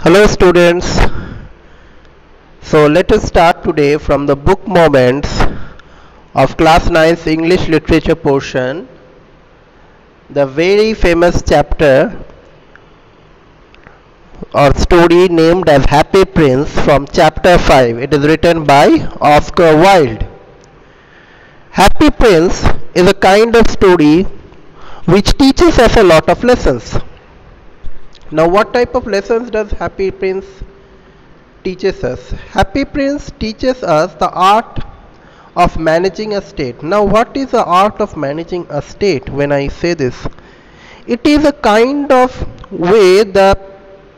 Hello students. So let us start today from the book Moments of class 9's English literature portion, the very famous chapter or story named as Happy Prince from chapter 5. It is written by Oscar Wilde. Happy Prince is a kind of story which teaches us a lot of lessons. Now what type of lessons does Happy Prince teaches us? Happy Prince teaches us the art of managing a state. Now what is the art of managing a state? When I say this, it is a kind of way the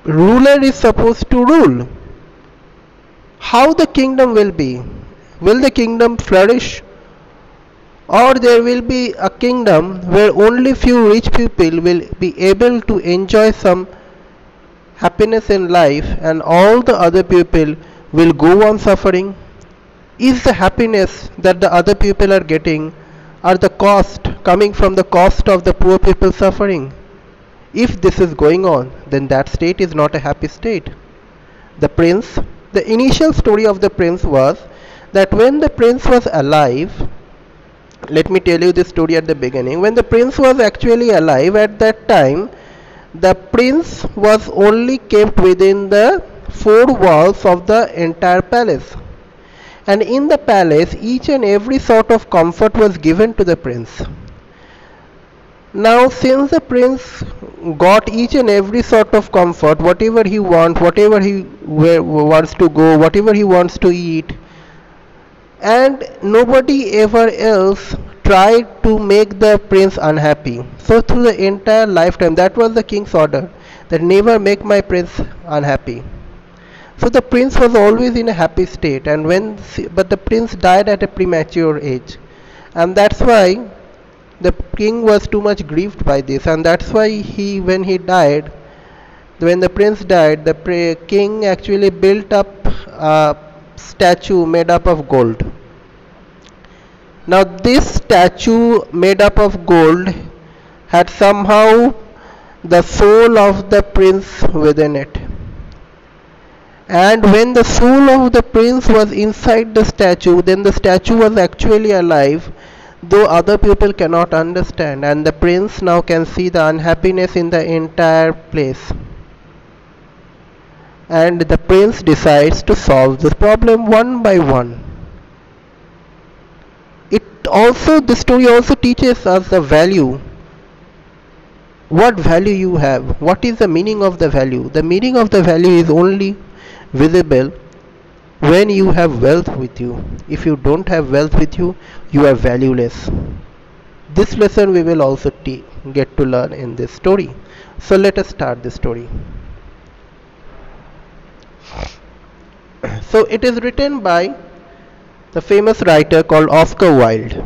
ruler is supposed to rule. How the kingdom will be? Will the kingdom flourish, or there will be a kingdom where only few rich people will be able to enjoy some happiness in life and all the other people will go on suffering? Is the happiness that the other people are getting are the cost coming from the cost of the poor people suffering? If this is going on, then that state is not a happy state. The initial story of the prince was that when the prince was alive, let me tell you this story at the beginning. When the prince was actually alive at that time, the prince was only kept within the four walls of the entire palace. And in the palace, each and every sort of comfort was given to the prince. Now, since the prince got each and every sort of comfort, whatever he wants, whatever he wants to go, whatever he wants to eat, and nobody ever else tried to make the prince unhappy. So through the entire lifetime, that was the king's order, that never make my prince unhappy. So the prince was always in a happy state, and but the prince died at a premature age, and that's why the king was too much grieved by this, and that's why when the prince died, the king actually built up a statue made up of gold. Now this statue made up of gold had somehow the soul of the prince within it. And when the soul of the prince was inside the statue, then the statue was actually alive, though other people cannot understand, and the prince now can see the unhappiness in the entire place. And the prince decides to solve this problem one by one. The story also teaches us the value. What value you have? What is the meaning of the value? The meaning of the value is only visible when you have wealth with you. If you don't have wealth with you, you are valueless. This lesson we will also get to learn in this story. So let us start the story. So it is written by the famous writer called Oscar Wilde.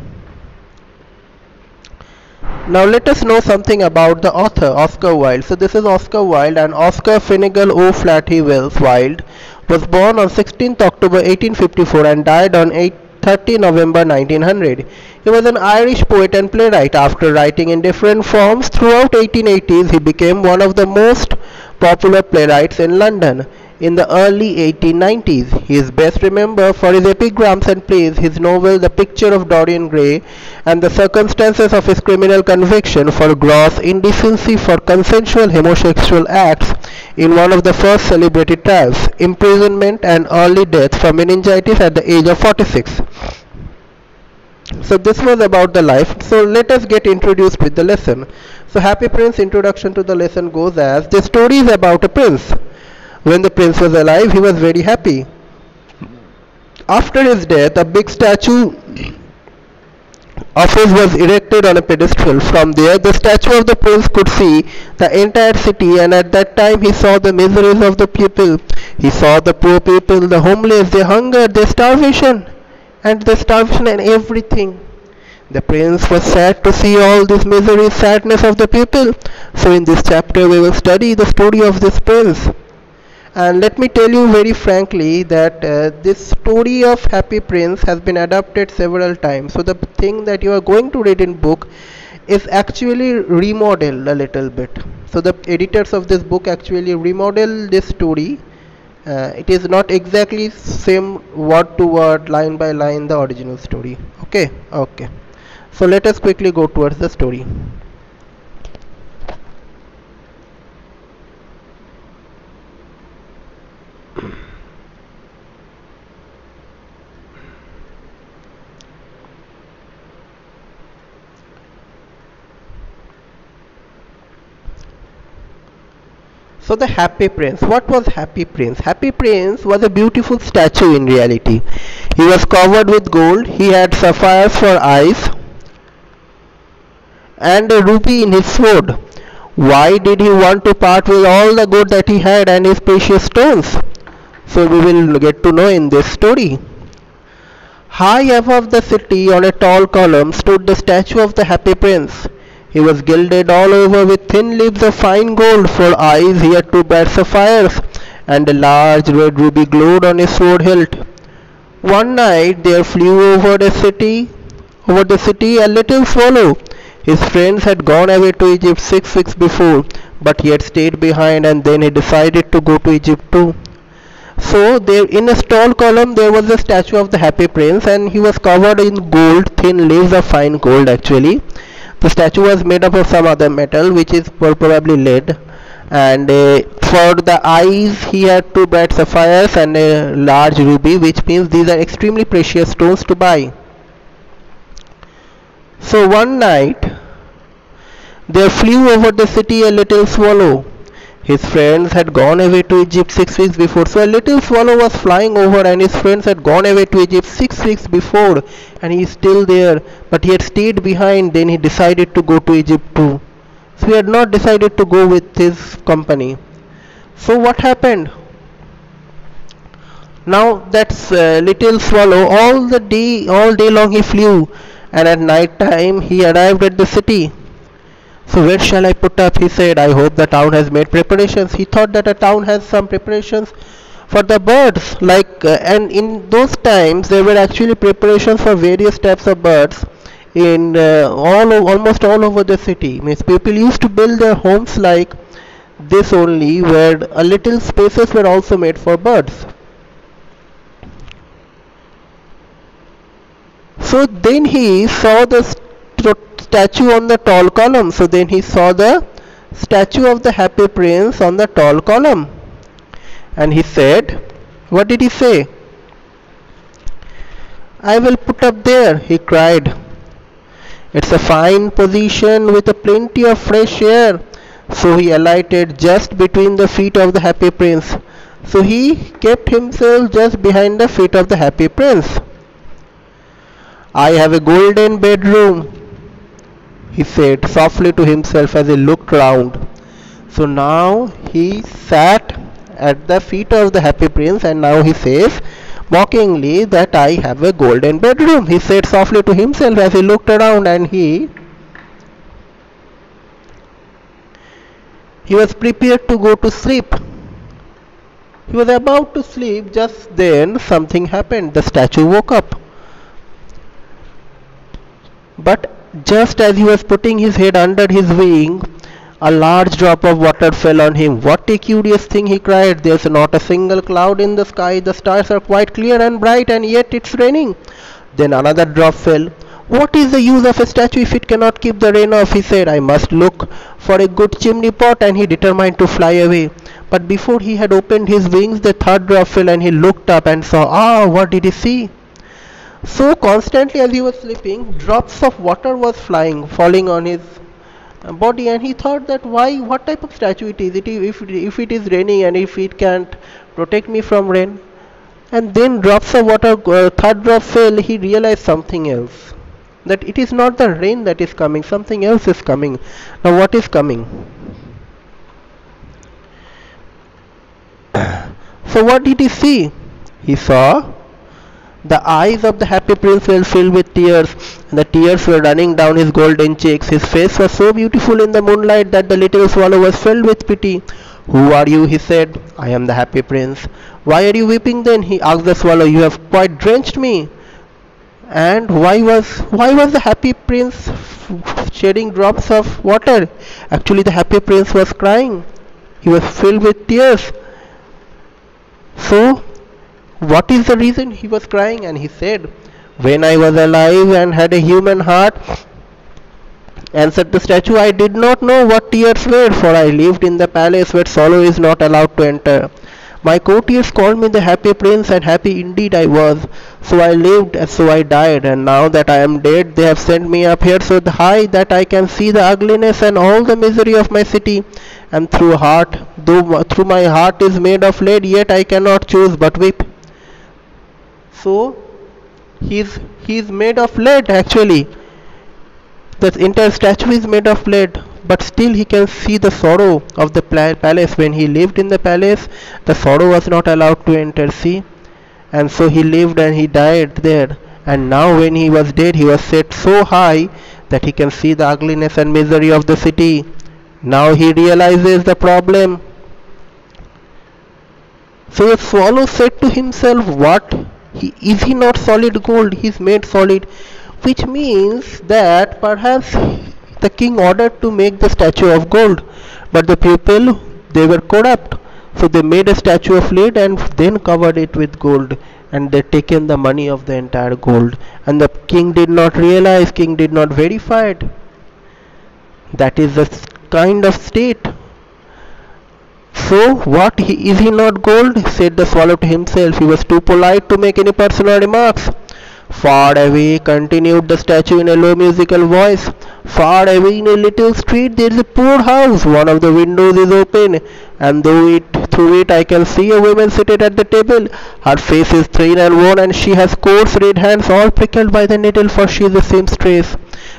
Now let us know something about the author, Oscar Wilde. So this is Oscar Wilde, and Oscar Finnegan O'Flaherty Wells Wilde was born on 16th October 1854 and died on 30 November 1900. He was an Irish poet and playwright. After writing in different forms throughout 1880s, he became one of the most popular playwrights in London. In the early 1890s, he is best remembered for his epigrams and plays, his novel The Picture of Dorian Gray, and the circumstances of his criminal conviction for gross indecency for consensual homosexual acts in one of the first celebrated trials, imprisonment and early death from meningitis at the age of 46. So this was about the life. So let us get introduced with the lesson. So Happy Prince introduction to the lesson goes as, this story is about a prince. When the prince was alive, he was very happy. After his death, a big statue of his was erected on a pedestal. From there, the statue of the prince could see the entire city, and at that time he saw the miseries of the people. He saw the poor people, the homeless, their hunger, their starvation and everything. The prince was sad to see all this misery, sadness of the people. So in this chapter we will study the story of this prince. And let me tell you very frankly that this story of Happy Prince has been adapted several times. So the thing that you are going to read in book is actually remodeled a little bit. So the editors of this book actually remodel this story. It is not exactly same word to word, line by line, the original story. Okay. So let us quickly go towards the story. So the Happy Prince. What was Happy Prince? Happy Prince was a beautiful statue in reality. He was covered with gold. He had sapphires for eyes and a ruby in his sword. Why did he want to part with all the gold that he had and his precious stones? So we will get to know in this story. High above the city on a tall column stood the statue of the Happy Prince. He was gilded all over with thin leaves of fine gold. For eyes he had two bright sapphires, and a large red ruby glowed on his sword hilt. One night there flew over the city a little swallow. His friends had gone away to Egypt 6 weeks before, but he had stayed behind, and then he decided to go to Egypt too. So there in a tall column there was a statue of the Happy Prince, and he was covered in gold, thin leaves of fine gold actually. The statue was made up of some other metal, which is probably lead, and for the eyes he had two bright sapphires and a large ruby, which means these are extremely precious stones to buy. So one night there flew over the city a little swallow. His friends had gone away to Egypt 6 weeks before. So a little swallow was flying over, and his friends had gone away to Egypt 6 weeks before, and he is still there, but he had stayed behind. Then he decided to go to Egypt too. So he had not decided to go with his company. So what happened? Now that little swallow all day long he flew, and at night time he arrived at the city. So where shall I put up? He said. I hope the town has made preparations. He thought that a town has some preparations for the birds, and in those times there were actually preparations for various types of birds in almost all over the city. Means people used to build their homes like this only, where a little spaces were also made for birds. So then he saw the statue on the tall column. So then he saw the statue of the Happy Prince on the tall column, and he said, what did he say? I will put up there, he cried. It's a fine position with a plenty of fresh air. So he alighted just between the feet of the Happy Prince. So he kept himself just behind the feet of the Happy Prince. I have a golden bedroom, he said softly to himself as he looked round. So now he sat at the feet of the Happy Prince, and now he says mockingly that I have a golden bedroom, he said softly to himself as he looked around, and he was prepared to go to sleep. He was about to sleep. Just then something happened. The statue woke up. But just as he was putting his head under his wing, a large drop of water fell on him. What a curious thing, he cried. There's not a single cloud in the sky. The stars are quite clear and bright, and yet it's raining. Then another drop fell. What is the use of a statue if it cannot keep the rain off? He said. I must look for a good chimney pot, and he determined to fly away. But before he had opened his wings, the third drop fell, and he looked up and saw, what did he see? So constantly as he was sleeping, drops of water was falling on his body, and he thought that what type of statue it is? If it is raining, and if it can't protect me from rain. And then drops of water, third drop fell, he realized something else. That it is not the rain that is coming, something else is coming. Now what is coming? So what did he see? He saw the eyes of the Happy Prince were filled with tears, and the tears were running down his golden cheeks. His face was so beautiful in the moonlight that the little swallow was filled with pity. Who are you? He said. I am the Happy Prince. Why are you weeping then? He asked the swallow. You have quite drenched me. And why was the happy prince shedding drops of water? Actually, the happy prince was crying. He was filled with tears. So, what is the reason he was crying? And he said, when I was alive and had a human heart, answered the statue, I did not know what tears were, for I lived in the palace where sorrow is not allowed to enter. My courtiers called me the happy prince, and happy indeed I was. So I lived, and so I died, and now that I am dead, they have sent me up here so high that I can see the ugliness and all the misery of my city. And through my heart is made of lead, yet I cannot choose but weep. So he's made of lead actually. The entire statue is made of lead, but still he can see the sorrow of the palace. When he lived in the palace, the sorrow was not allowed to enter, see? And so he lived and he died there. And now when he was dead, he was set so high that he can see the ugliness and misery of the city. Now he realizes the problem. So the swallow said to himself, what? Is he not solid gold? He is made solid, which means that perhaps the king ordered to make the statue of gold, but the people, they were corrupt, so they made a statue of lead and then covered it with gold, and they taken the money of the entire gold, and the king did not realize, king did not verify it. That is the kind of state. So what, is he not gold? Said the swallow to himself. He was too polite to make any personal remarks. Far away, continued the statue in a low musical voice, far away in a little street there is a poor house. One of the windows is open, and through it I can see a woman seated at the table. Her face is thin and worn, and she has coarse red hands all prickled by the needle, for she is a seamstress.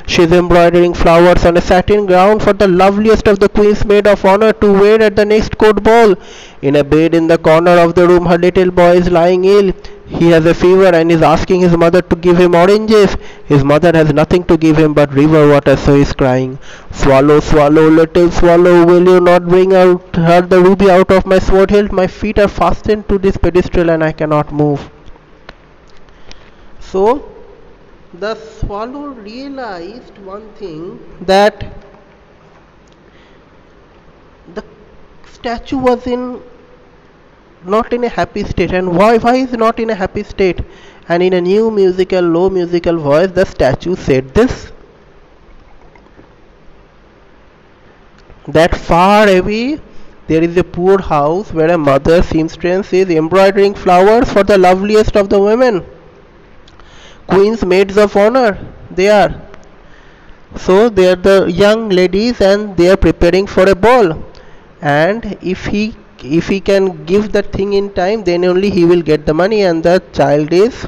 She is embroidering flowers on a satin ground for the loveliest of the queens maid of honor to wear at the next court ball. In a bed in the corner of the room her little boy is lying ill. He has a fever and is asking his mother to give him oranges. His mother has nothing to give him but river water, so he is crying. Swallow, swallow, little swallow, will you not bring out her the ruby out of my sword hilt? My feet are fastened to this pedestal and I cannot move. So the swallow realized one thing, that the statue was not in a happy state. And why is not in a happy state? And in a new musical, low musical voice, the statue said this, that far away there is a poor house where a mother seamstress is embroidering flowers for the loveliest of the women, queens maids of honor they are. So they are the young ladies and they are preparing for a ball, and if he can give that thing in time, then only he will get the money. And the child is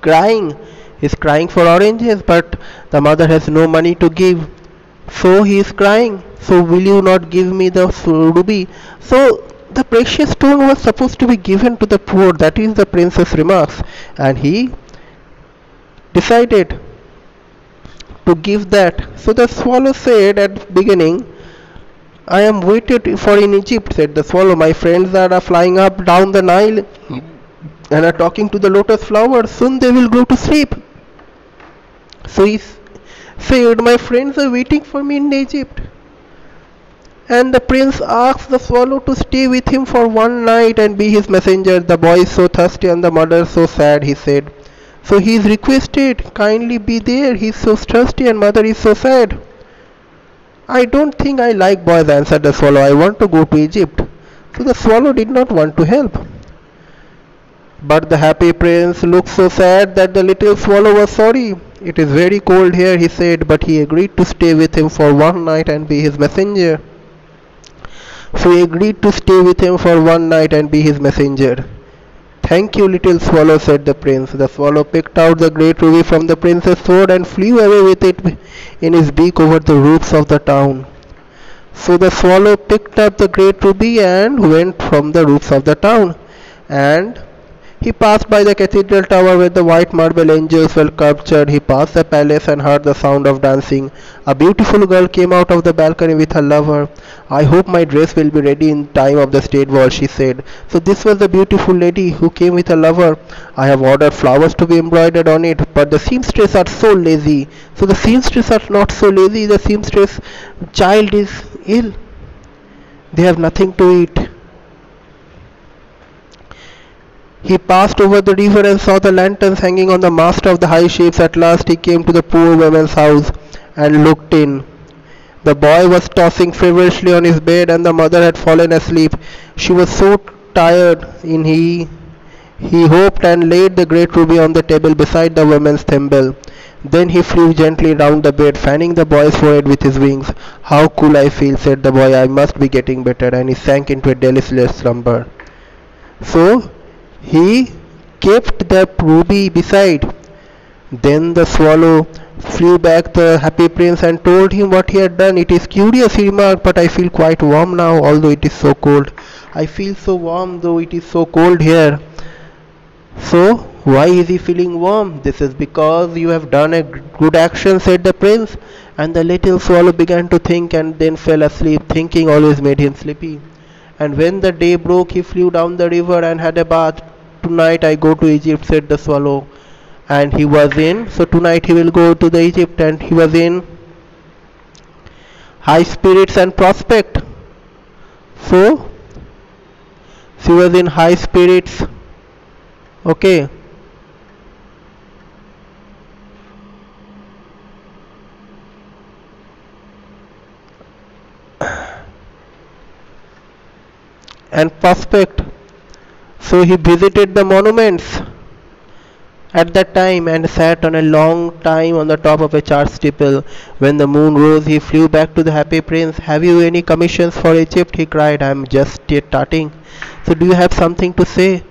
crying, he's crying for oranges, but the mother has no money to give, so he is crying, so will you not give me the ruby? So the precious stone was supposed to be given to the poor, that is the prince's remarks, and he decided to give that. So the swallow said at beginning, I am waited for in Egypt, said the swallow. My friends are flying up down the Nile and are talking to the lotus flowers. Soon they will go to sleep. So he said, my friends are waiting for me in Egypt. And the prince asked the swallow to stay with him for one night and be his messenger. The boy is so thirsty and the mother so sad, he said. So he is requested, kindly be there. He is so thirsty and mother is so sad. I don't think I like boys, answered the swallow. I want to go to Egypt. So the swallow did not want to help. But the happy prince looked so sad that the little swallow was sorry. It is very cold here, he said, but he agreed to stay with him for one night and be his messenger. So he agreed to stay with him for one night and be his messenger. Thank you, little swallow, said the prince. The swallow picked out the great ruby from the prince's sword and flew away with it in his beak over the roofs of the town. So the swallow picked up the great ruby and went from the roofs of the town. And He passed by the cathedral tower where the white marble angels were sculptured. He passed the palace and heard the sound of dancing. A beautiful girl came out of the balcony with her lover. I hope my dress will be ready in time of the state ball, she said. So this was the beautiful lady who came with her lover. I have ordered flowers to be embroidered on it, but the seamstress are so lazy. So the seamstress are not so lazy. The seamstress child is ill. They have nothing to eat. He passed over the river and saw the lanterns hanging on the mast of the high ships. At last he came to the poor woman's house and looked in. The boy was tossing feverishly on his bed and the mother had fallen asleep. She was so tired he hoped and laid the great ruby on the table beside the woman's thimble. Then he flew gently round the bed, fanning the boy's forehead with his wings. How cool I feel, said the boy. I must be getting better. And he sank into a delicious slumber. So he kept the ruby beside. Then the swallow flew back the happy prince and told him what he had done. It is curious, he remarked, but I feel quite warm now, although it is so cold. I feel so warm, though it is so cold here. So, why is he feeling warm? This is because you have done a good action, said the prince. And the little swallow began to think and then fell asleep. Thinking always made him sleepy. And when the day broke, he flew down the river and had a bath. Tonight I go to Egypt, said the swallow. And he was in. So tonight he will go to the Egypt, and he was in high spirits and prospect. So he was in high spirits. Okay. And prospect. So he visited the monuments at that time and sat on a long time on the top of a church steeple. When the moon rose, he flew back to the happy prince. Have you any commissions for Egypt? He cried. I am just starting. So do you have something to say?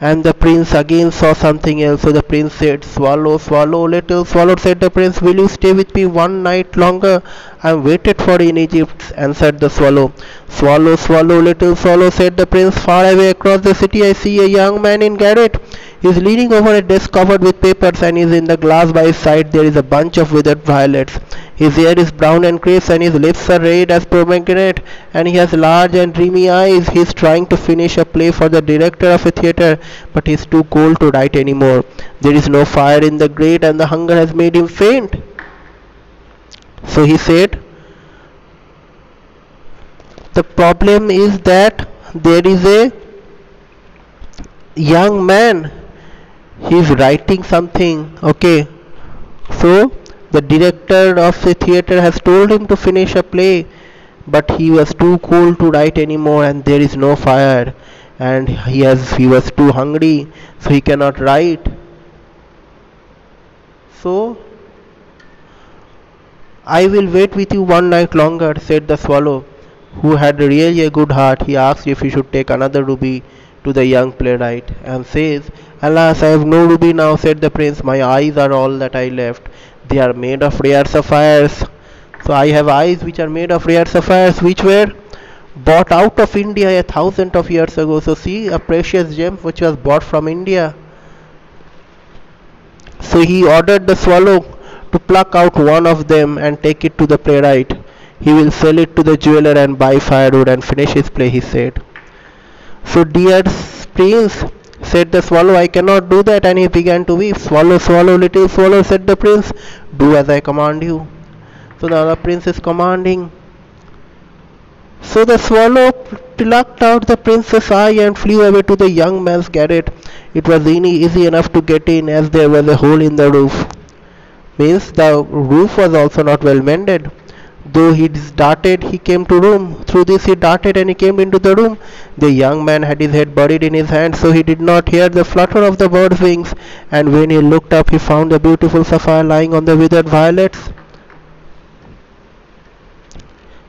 And the prince again saw something else. So the prince said, Swallow, swallow, little swallow, said the prince, will you stay with me one night longer? I am waited for in Egypt, answered the swallow. Swallow, swallow, little swallow, said the prince, far away across the city I see a young man in garret. He is leaning over a desk covered with papers, and is in the glass by his side there is a bunch of withered violets. His hair is brown and crisp, and his lips are red as pomegranate, and he has large and dreamy eyes. He is trying to finish a play for the director of a theatre, but he is too cold to write any more. There is no fire in the grate, and the hunger has made him faint. So he said, the problem is that there is a young man. He is writing something. Okay. So the director of the theatre has told him to finish a play, but he was too cold to write anymore, and there is no fire, and he was too hungry, so he cannot write. So I will wait with you one night longer, said the swallow, who had really a good heart. He asked if he should take another ruby to the young playwright, and says, Alas, I have no ruby now, said the prince. My eyes are all that I left. They are made of rare sapphires. So I have eyes which are made of rare sapphires, which were bought out of India 1,000 of years ago. So see, a precious gem which was bought from India. So he ordered the swallow to pluck out one of them and take it to the playwright. He will sell it to the jeweler and buy firewood and finish his play, he said. So dear prince, said the swallow, I cannot do that, and he began to weep. Swallow, swallow, little swallow, said the prince, do as I command you. So now the prince is commanding. So the swallow plucked out the prince's eye and flew away to the young man's garret. It was easy enough to get in, as there was a hole in the roof. Means the roof was also not well mended. Though he darted, he came to room. Through this he darted and he came into the room. The young man had his head buried in his hand, so he did not hear the flutter of the bird's wings. And when he looked up, he found the beautiful sapphire lying on the withered violets.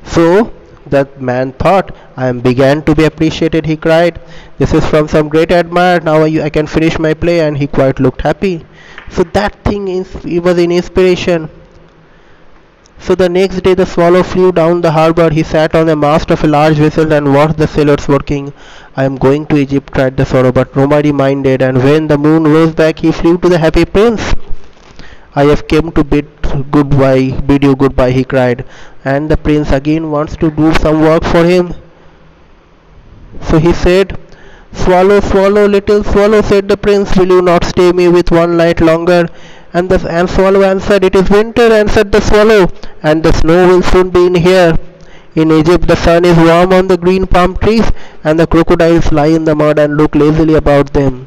So that man thought, I began to be appreciated, he cried. This is from some great admirer. Now I can finish my play, and he quite looked happy. So that thing he was in inspiration. So the next day the swallow flew down the harbour. He sat on the mast of a large vessel and watched the sailors working. I am going to Egypt, cried the swallow, but nobody minded, and when the moon rose back he flew to the happy prince. I have come to bid you goodbye, he cried, and the prince again wants to do some work for him. So he said, Swallow, swallow, little swallow, said the prince, will you not stay me with one night longer? And swallow answered, it is winter, answered the swallow, and the snow will soon be in here. In Egypt the sun is warm on the green palm trees, and the crocodiles lie in the mud and look lazily about them.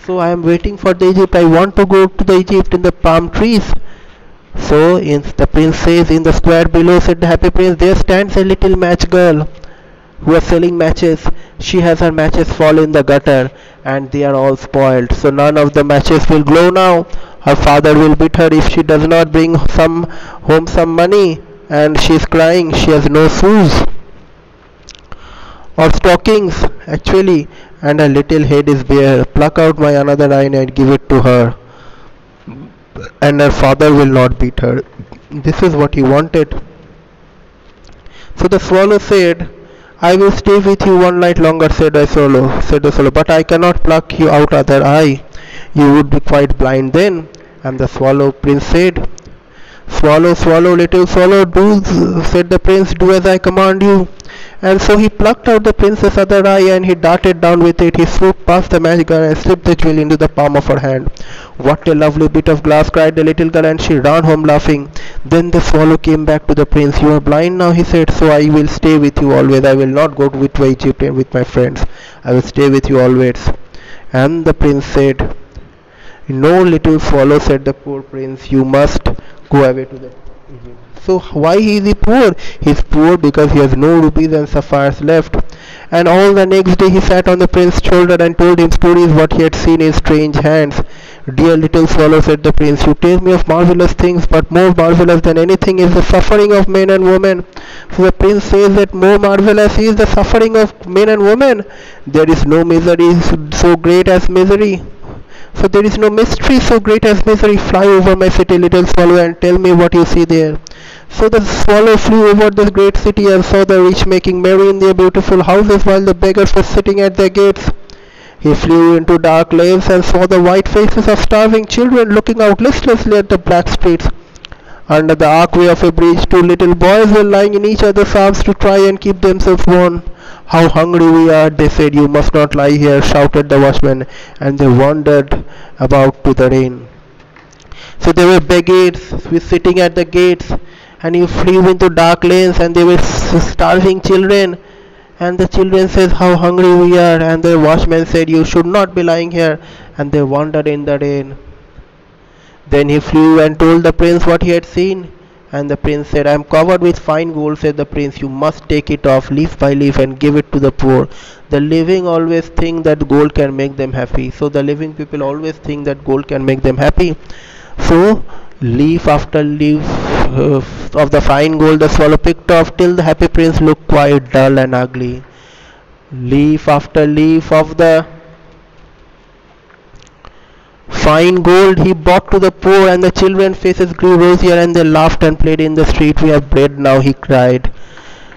So I am waiting for the Egypt. I want to go to the Egypt in the palm trees. So the prince says, in the square below, said the happy prince, there stands a little match girl who is selling matches. She has her matches fall in the gutter and they are all spoiled. So none of the matches will glow now. Her father will beat her if she does not bring home some money, and she is crying. She has no shoes or stockings actually, and her little head is bare. Pluck out my another eye and give it to her, and her father will not beat her. This is what he wanted. So the swallow said, I will stay with you one night longer, said the swallow, but I cannot pluck you out other eye. You would be quite blind then. And the swallow prince said, Swallow, swallow, little swallow, said the prince, do as I command you. And so he plucked out the princess' other eye, and he darted down with it. He swooped past the magic girl and slipped the jewel into the palm of her hand. What a lovely bit of glass, cried the little girl, and she ran home laughing. Then the swallow came back to the prince. You are blind now, he said, so I will stay with you always. I will not go to Egypt with my friends. I will stay with you always. And the prince said, no, little swallow, said the poor prince, you must go away to the Egypt. So why is he poor? He is poor because he has no rubies and sapphires left. And all the next day he sat on the prince's shoulder and told him stories what he had seen in strange hands. Dear little swallow, said the prince, you tell me of marvelous things, but more marvelous than anything is the suffering of men and women. So the prince says that more marvelous is the suffering of men and women. There is no misery so great as misery. So there is no mystery so great as misery. Fly over my city, little swallow, and tell me what you see there. So the swallow flew over the great city and saw the rich making merry in their beautiful houses while the beggars were sitting at their gates. He flew into dark lanes and saw the white faces of starving children looking out listlessly at the black streets. Under the archway of a bridge, two little boys were lying in each other's arms to try and keep themselves warm. How hungry we are, they said. You must not lie here, shouted the watchman, and they wandered about to the rain. So there were beggars sitting at the gates, and he flew into dark lanes, and they were starving children. And the children said, how hungry we are, and the watchman said, you should not be lying here, and they wandered in the rain. Then he flew and told the prince what he had seen. And the prince said, I am covered with fine gold, said the prince. You must take it off leaf by leaf and give it to the poor. The living always think that gold can make them happy. So the living people always think that gold can make them happy. So leaf after leaf of the fine gold the swallow picked off till the happy prince looked quite dull and ugly. Leaf after leaf of the fine gold he brought to the poor, and the children's faces grew rosier and they laughed and played in the street. We have bread now, he cried.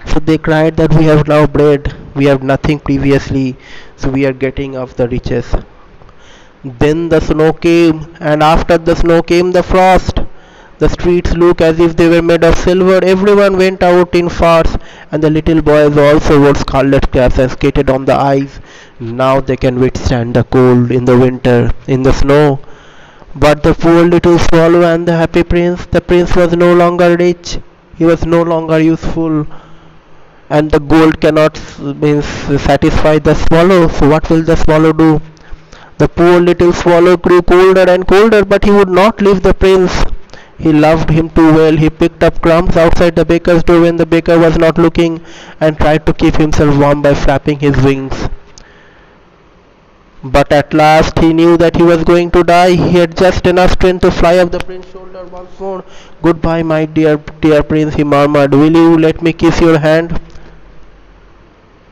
So they cried that we have now bread. We have nothing previously, so we are getting of the riches. Then the snow came, and after the snow came the frost. The streets looked as if they were made of silver. Everyone went out in farce, and the little boys also wore scarlet caps and skated on the ice. Now they can withstand the cold in the winter, in the snow. But the poor little swallow and the happy prince, the prince was no longer rich, he was no longer useful, and the gold cannot satisfy the swallow. So what will the swallow do? The poor little swallow grew colder and colder, but he would not leave the prince. He loved him too well. He picked up crumbs outside the baker's door when the baker was not looking, and tried to keep himself warm by flapping his wings. But at last he knew that he was going to die. He had just enough strength to fly up the prince's shoulder once more. Goodbye, my dear prince, he murmured. Will you let me kiss your hand?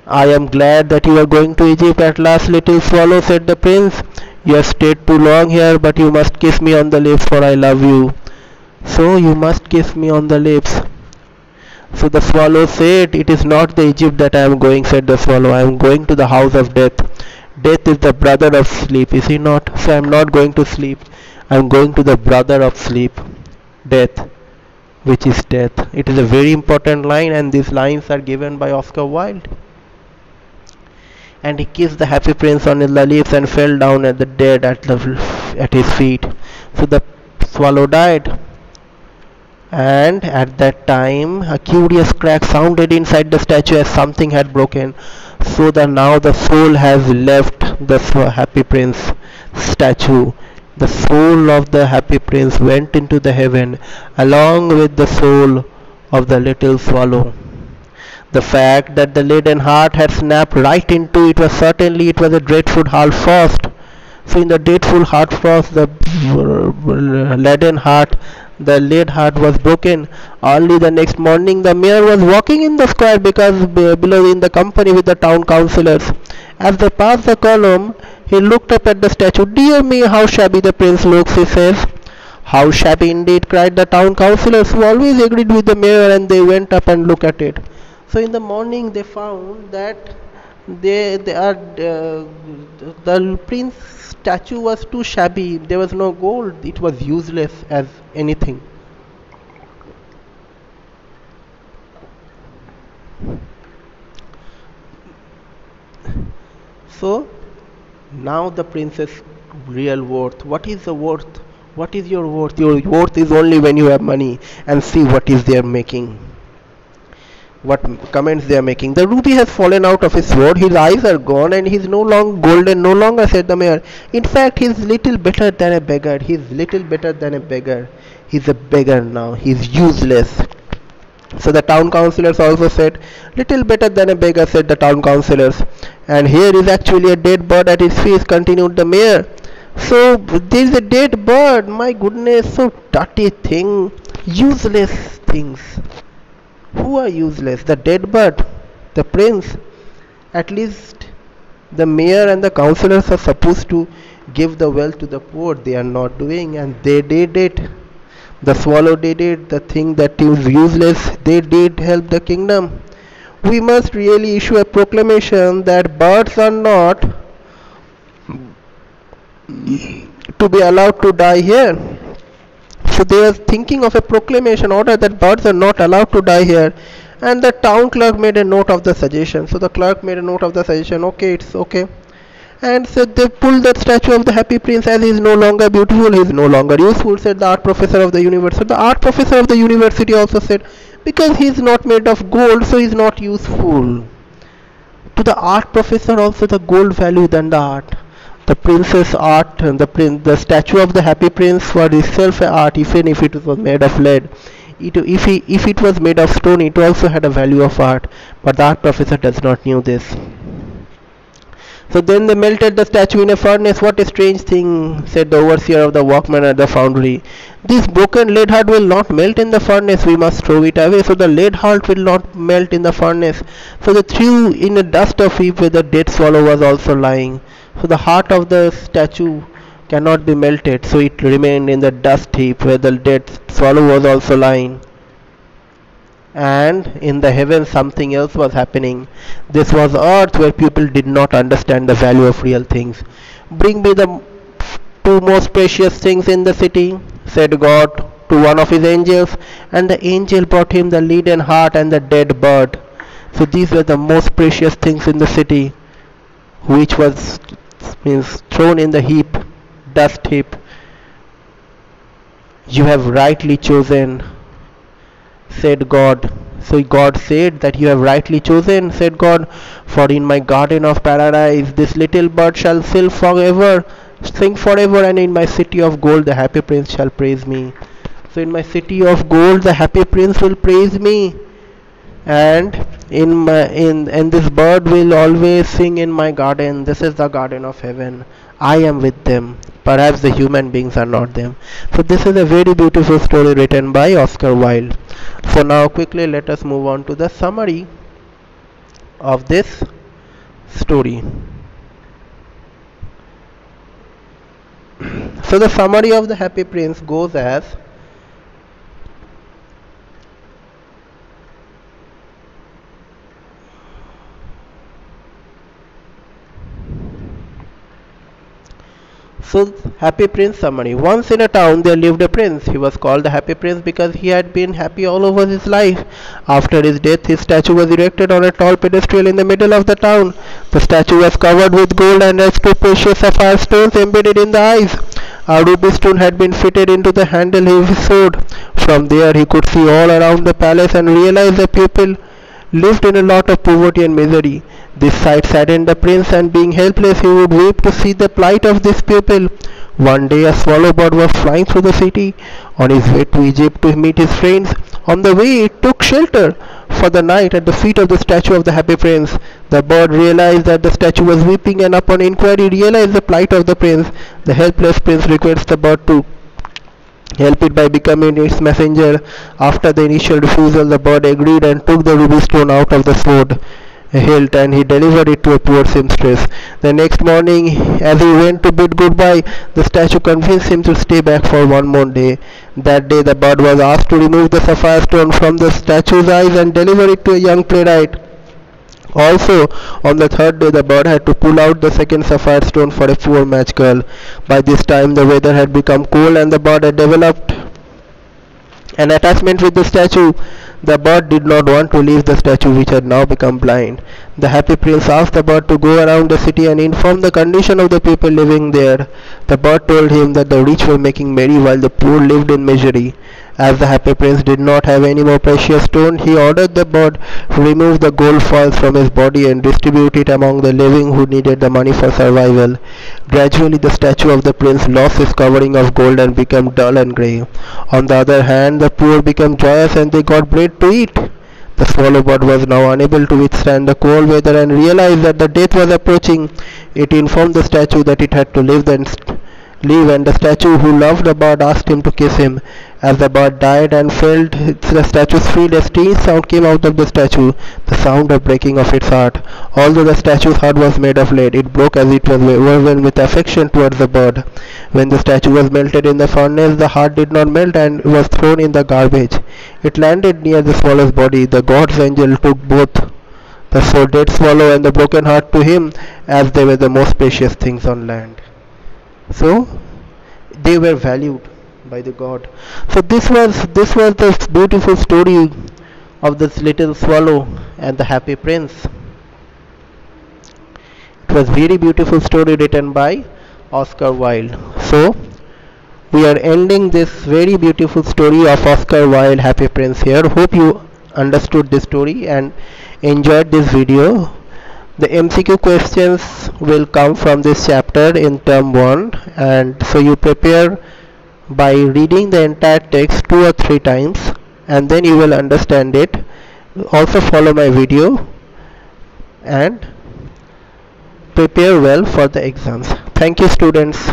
I am glad that you are going to Egypt at last, little swallow, said the prince. You have stayed too long here, but you must kiss me on the lips, for I love you. So you must kiss me on the lips. So the swallow said, it is not the Egypt that I am going, said the swallow. I am going to the house of death. Death is the brother of sleep, is he not? So I am not going to sleep. I am going to the brother of sleep, death, which is death. It is a very important line, and these lines are given by Oscar Wilde. And he kissed the happy prince on his lips and fell down at the dead at his feet. So the swallow died. And at that time a curious crack sounded inside the statue as something had broken, so that now the soul has left the happy prince statue. The soul of the happy prince went into the heaven along with the soul of the little swallow. The fact that the leaden heart had snapped right into it was certainly it was a dreadful hard frost. So in the dreadful hard frost, leaden heart, the lead heart was broken. Early the next morning, the mayor was walking in the square because below in the company with the town councillors. As they passed the column, he looked up at the statue. Dear me, how shabby the prince looks, he says. How shabby indeed, cried the town councillors, who always agreed with the mayor, and they went up and looked at it. So in the morning they found that they are the prince statue was too shabby. There was no gold. It was useless as anything. So now the princess real worth. What is the worth? What is your worth? Your worth is only when you have money, and see what is they are making. What comments they are making. The ruby has fallen out of his sword, his eyes are gone, and he is no longer golden, no longer, said the mayor. In fact, he is little better than a beggar. He is little better than a beggar. He is a beggar now. He is useless. So the town councillors also said, little better than a beggar, said the town councillors. And here is actually a dead bird at his feet, continued the mayor. So there is a dead bird. My goodness, so dirty thing. Useless things. Who are useless? The dead bird, the prince. At least the mayor and the councillors are supposed to give the wealth to the poor. They are not doing, and they did it. The swallow did it. The thing that is useless, they did help the kingdom. We must really issue a proclamation that birds are not to be allowed to die here. So they are thinking of a proclamation order that birds are not allowed to die here, and the town clerk made a note of the suggestion. So the clerk made a note of the suggestion. Okay, it's okay. And so they pulled that statue of the happy prince, as he is no longer beautiful, he is no longer useful, said the art professor of the university. So the art professor of the university also said, because he is not made of gold, so he is not useful. To the art professor also the gold value than the art. The princess art, the statue of the happy prince was itself an art, even if it was made of lead. If it was made of stone, it also had a value of art. But the art professor does not know this. So then they melted the statue in a furnace. What a strange thing, said the overseer of the workmen at the foundry. This broken lead heart will not melt in the furnace. We must throw it away. So the lead heart will not melt in the furnace. So they threw in a dust of heap where the dead swallow was also lying. So the heart of the statue cannot be melted. So it remained in the dust heap where the dead swallow was also lying. And in the heavens something else was happening. This was earth where people did not understand the value of real things. Bring me the two most precious things in the city, said God to one of his angels, and the angel brought him the leaden heart and the dead bird. So these were the most precious things in the city, which was means thrown in the heap, dust heap. You have rightly chosen, said God. So God said that you have rightly chosen, said God, for in my garden of paradise this little bird shall sing forever, and in my city of gold the happy prince shall praise me. So in my city of gold the happy prince will praise me, and and this bird will always sing in my garden. This is the garden of heaven. I am with them. Perhaps the human beings are not them. So this is a very beautiful story written by Oscar Wilde. So now quickly let us move on to the summary of this story. So the summary of the Happy Prince goes as, So, Happy Prince summary. Once in a town there lived a prince. He was called the Happy Prince because he had been happy all over his life. After his death, his statue was erected on a tall pedestal in the middle of the town. The statue was covered with gold and had two precious sapphire stones embedded in the eyes. A ruby stone had been fitted into the handle of his sword. From there he could see all around the palace and realize the people lived in a lot of poverty and misery. This sight saddened the prince, and being helpless, he would weep to see the plight of these people. One day, a swallow bird was flying through the city on his way to Egypt to meet his friends. On the way, it took shelter for the night at the feet of the statue of the happy prince. The bird realized that the statue was weeping, and upon inquiry, realized the plight of the prince. The helpless prince requests the bird to help it by becoming its messenger. After the initial refusal, the bird agreed and took the ruby stone out of the sword hilt, and he delivered it to a poor seamstress. The next morning, as he went to bid goodbye, the statue convinced him to stay back for one more day. That day, the bird was asked to remove the sapphire stone from the statue's eyes and deliver it to a young playwright. Also, on the third day, the bird had to pull out the second sapphire stone for a poor match girl. By this time, the weather had become cold and the bird had developed an attachment with the statue. The bird did not want to leave the statue, which had now become blind. The happy prince asked the bird to go around the city and inform the condition of the people living there. The bird told him that the rich were making merry while the poor lived in misery. As the happy prince did not have any more precious stone, he ordered the bird to remove the gold foils from his body and distribute it among the living who needed the money for survival. Gradually, the statue of the prince lost its covering of gold and became dull and grey. On the other hand, the poor became joyous and they got bread to eat. The swallow bird was now unable to withstand the cold weather and realized that the death was approaching. It informed the statue that it had to live, and the statue, who loved the bird, asked him to kiss him. As the bird died and felt the statue's feet, a strange sound came out of the statue, the sound of breaking of its heart. Although the statue's heart was made of lead, it broke as it was woven with affection towards the bird. When the statue was melted in the furnace, the heart did not melt and was thrown in the garbage. It landed near the swallow's body. The god's angel took both the dead swallow and the broken heart to him, as they were the most precious things on land. So they were valued by the god. So this was the beautiful story of this little swallow and the happy prince. It was very beautiful story written by Oscar Wilde. So we are ending this very beautiful story of Oscar Wilde, Happy Prince here. Hope you understood this story and enjoyed this video. The MCQ questions will come from this chapter in term 1, and so you prepare by reading the entire text 2 or 3 times and then you will understand it. Also follow my video and prepare well for the exams. Thank you, students.